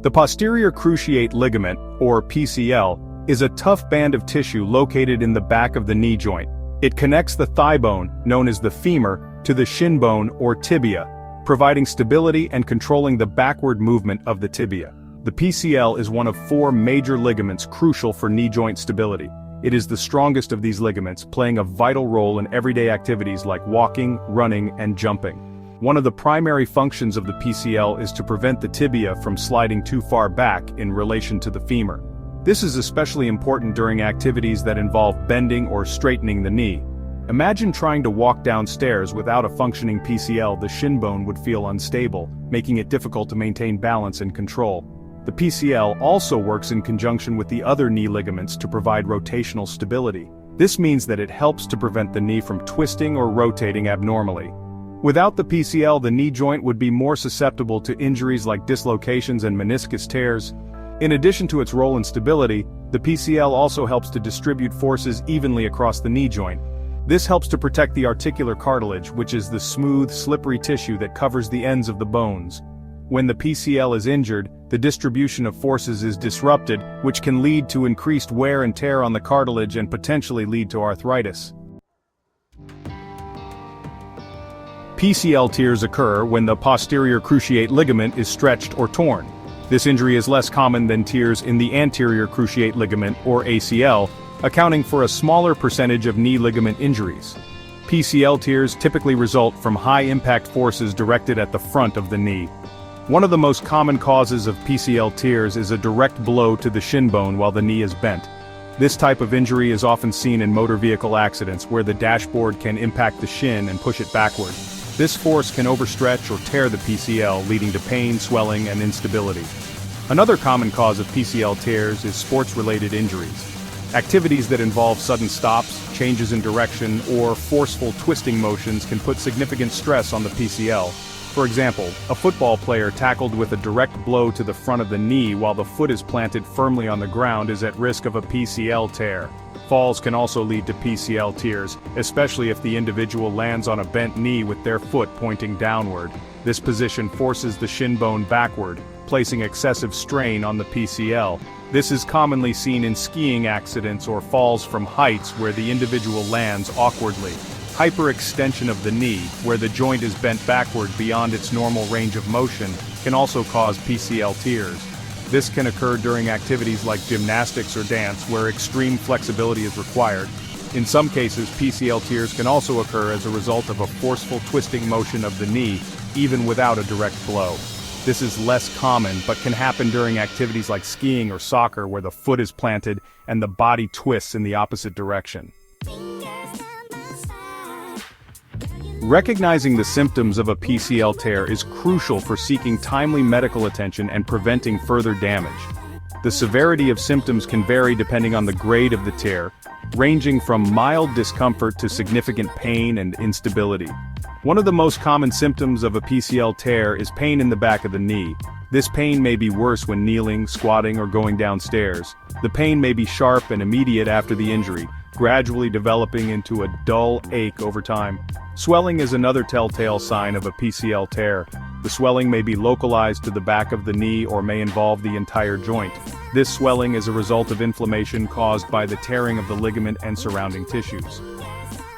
The posterior cruciate ligament, or PCL, is a tough band of tissue located in the back of the knee joint. It connects the thigh bone, known as the femur, to the shin bone or tibia, providing stability and controlling the backward movement of the tibia. The PCL is one of 4 major ligaments crucial for knee joint stability. It is the strongest of these ligaments, playing a vital role in everyday activities like walking, running, and jumping. One of the primary functions of the PCL is to prevent the tibia from sliding too far back in relation to the femur. This is especially important during activities that involve bending or straightening the knee. Imagine trying to walk downstairs without a functioning PCL. The shin bone would feel unstable, making it difficult to maintain balance and control. The PCL also works in conjunction with the other knee ligaments to provide rotational stability. This means that it helps to prevent the knee from twisting or rotating abnormally. Without the PCL, the knee joint would be more susceptible to injuries like dislocations and meniscus tears. In addition to its role in stability, the PCL also helps to distribute forces evenly across the knee joint. This helps to protect the articular cartilage, which is the smooth, slippery tissue that covers the ends of the bones. When the PCL is injured, the distribution of forces is disrupted, which can lead to increased wear and tear on the cartilage and potentially lead to arthritis. PCL tears occur when the posterior cruciate ligament is stretched or torn. This injury is less common than tears in the anterior cruciate ligament, or ACL, accounting for a smaller percentage of knee ligament injuries. PCL tears typically result from high-impact forces directed at the front of the knee. One of the most common causes of PCL tears is a direct blow to the shin bone while the knee is bent. This type of injury is often seen in motor vehicle accidents where the dashboard can impact the shin and push it backward. This force can overstretch or tear the PCL, leading to pain, swelling, and instability. Another common cause of PCL tears is sports-related injuries. Activities that involve sudden stops, changes in direction, or forceful twisting motions can put significant stress on the PCL. For example, a football player tackled with a direct blow to the front of the knee while the foot is planted firmly on the ground is at risk of a PCL tear. Falls can also lead to PCL tears, especially if the individual lands on a bent knee with their foot pointing downward. This position forces the shin bone backward, placing excessive strain on the PCL. This is commonly seen in skiing accidents or falls from heights where the individual lands awkwardly. Hyperextension of the knee, where the joint is bent backward beyond its normal range of motion, can also cause PCL tears. This can occur during activities like gymnastics or dance where extreme flexibility is required. In some cases, PCL tears can also occur as a result of a forceful twisting motion of the knee, even without a direct blow. This is less common but can happen during activities like skiing or soccer where the foot is planted and the body twists in the opposite direction. Recognizing the symptoms of a PCL tear is crucial for seeking timely medical attention and preventing further damage. The severity of symptoms can vary depending on the grade of the tear, ranging from mild discomfort to significant pain and instability. One of the most common symptoms of a PCL tear is pain in the back of the knee. This pain may be worse when kneeling, squatting, or going downstairs. The pain may be sharp and immediate after the injury, gradually developing into a dull ache over time. Swelling is another telltale sign of a PCL tear. The swelling may be localized to the back of the knee or may involve the entire joint. This swelling is a result of inflammation caused by the tearing of the ligament and surrounding tissues.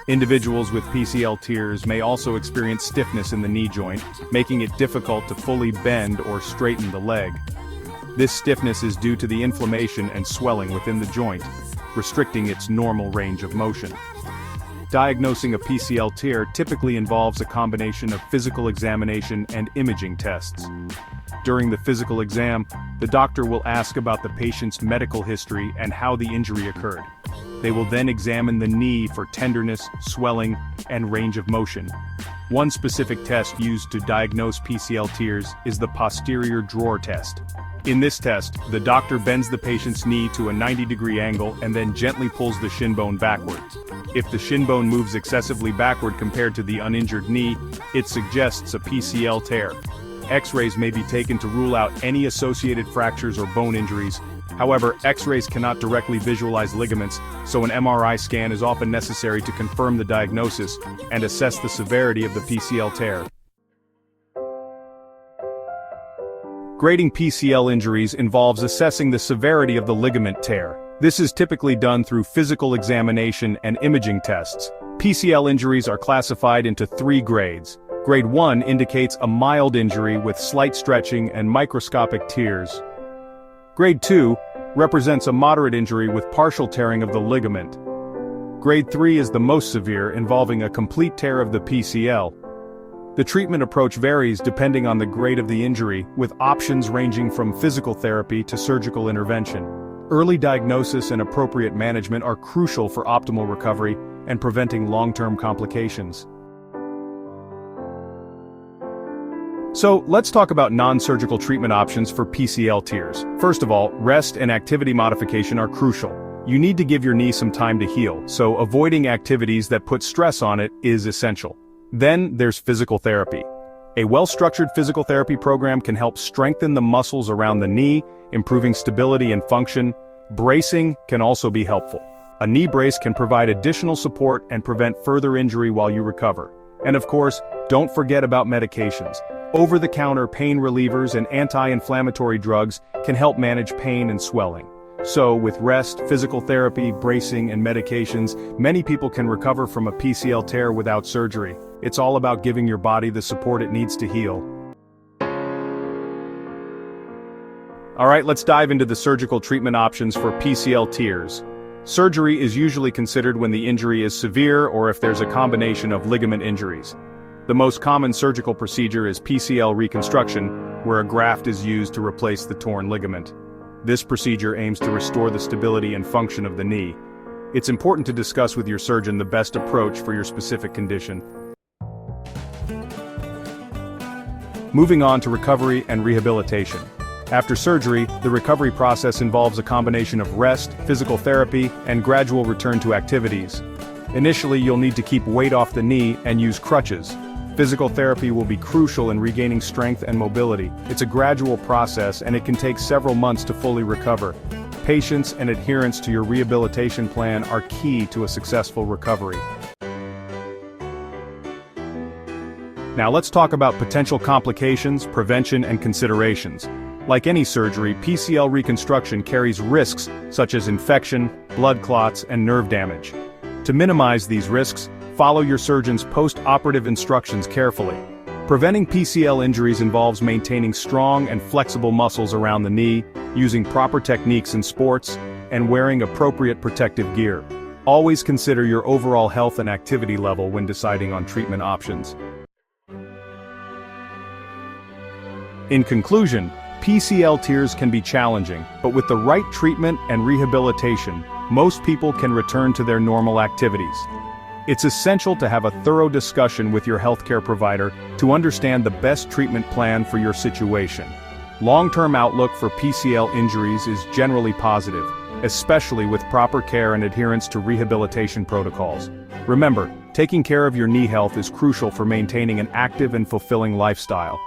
Individuals with PCL tears may also experience stiffness in the knee joint, making it difficult to fully bend or straighten the leg. This stiffness is due to the inflammation and swelling within the joint, restricting its normal range of motion. Diagnosing a PCL tear typically involves a combination of physical examination and imaging tests. During the physical exam, the doctor will ask about the patient's medical history and how the injury occurred. They will then examine the knee for tenderness, swelling, and range of motion. One specific test used to diagnose PCL tears is the posterior drawer test. In this test, the doctor bends the patient's knee to a 90-degree angle and then gently pulls the shin bone backward. If the shin bone moves excessively backward compared to the uninjured knee, it suggests a PCL tear. X-rays may be taken to rule out any associated fractures or bone injuries. However, X-rays cannot directly visualize ligaments, so an MRI scan is often necessary to confirm the diagnosis and assess the severity of the PCL tear. Grading PCL injuries involves assessing the severity of the ligament tear. This is typically done through physical examination and imaging tests. PCL injuries are classified into 3 grades. Grade 1 indicates a mild injury with slight stretching and microscopic tears. Grade 2 represents a moderate injury with partial tearing of the ligament. Grade 3 is the most severe, involving a complete tear of the PCL. The treatment approach varies depending on the grade of the injury, with options ranging from physical therapy to surgical intervention. Early diagnosis and appropriate management are crucial for optimal recovery and preventing long-term complications. So, let's talk about non-surgical treatment options for PCL tears. First of all, rest and activity modification are crucial. You need to give your knee some time to heal, so avoiding activities that put stress on it is essential. Then, there's physical therapy. A well-structured physical therapy program can help strengthen the muscles around the knee, improving stability and function. Bracing can also be helpful. A knee brace can provide additional support and prevent further injury while you recover. And of course, don't forget about medications. Over-the-counter pain relievers and anti-inflammatory drugs can help manage pain and swelling. So, with rest, physical therapy, bracing, and medications, many people can recover from a PCL tear without surgery. It's all about giving your body the support it needs to heal. Alright, let's dive into the surgical treatment options for PCL tears. Surgery is usually considered when the injury is severe or if there's a combination of ligament injuries. The most common surgical procedure is PCL reconstruction, where a graft is used to replace the torn ligament. This procedure aims to restore the stability and function of the knee. It's important to discuss with your surgeon the best approach for your specific condition. Moving on to recovery and rehabilitation. After surgery, the recovery process involves a combination of rest, physical therapy, and gradual return to activities. Initially, you'll need to keep weight off the knee and use crutches. Physical therapy will be crucial in regaining strength and mobility. It's a gradual process and it can take several months to fully recover. Patience and adherence to your rehabilitation plan are key to a successful recovery. Now let's talk about potential complications, prevention, and considerations. Like any surgery, PCL reconstruction carries risks such as infection, blood clots, and nerve damage. To minimize these risks, follow your surgeon's post-operative instructions carefully. Preventing PCL injuries involves maintaining strong and flexible muscles around the knee, using proper techniques in sports, and wearing appropriate protective gear. Always consider your overall health and activity level when deciding on treatment options. In conclusion, PCL tears can be challenging, but with the right treatment and rehabilitation, most people can return to their normal activities. It's essential to have a thorough discussion with your healthcare provider to understand the best treatment plan for your situation. Long-term outlook for PCL injuries is generally positive, especially with proper care and adherence to rehabilitation protocols. Remember, taking care of your knee health is crucial for maintaining an active and fulfilling lifestyle.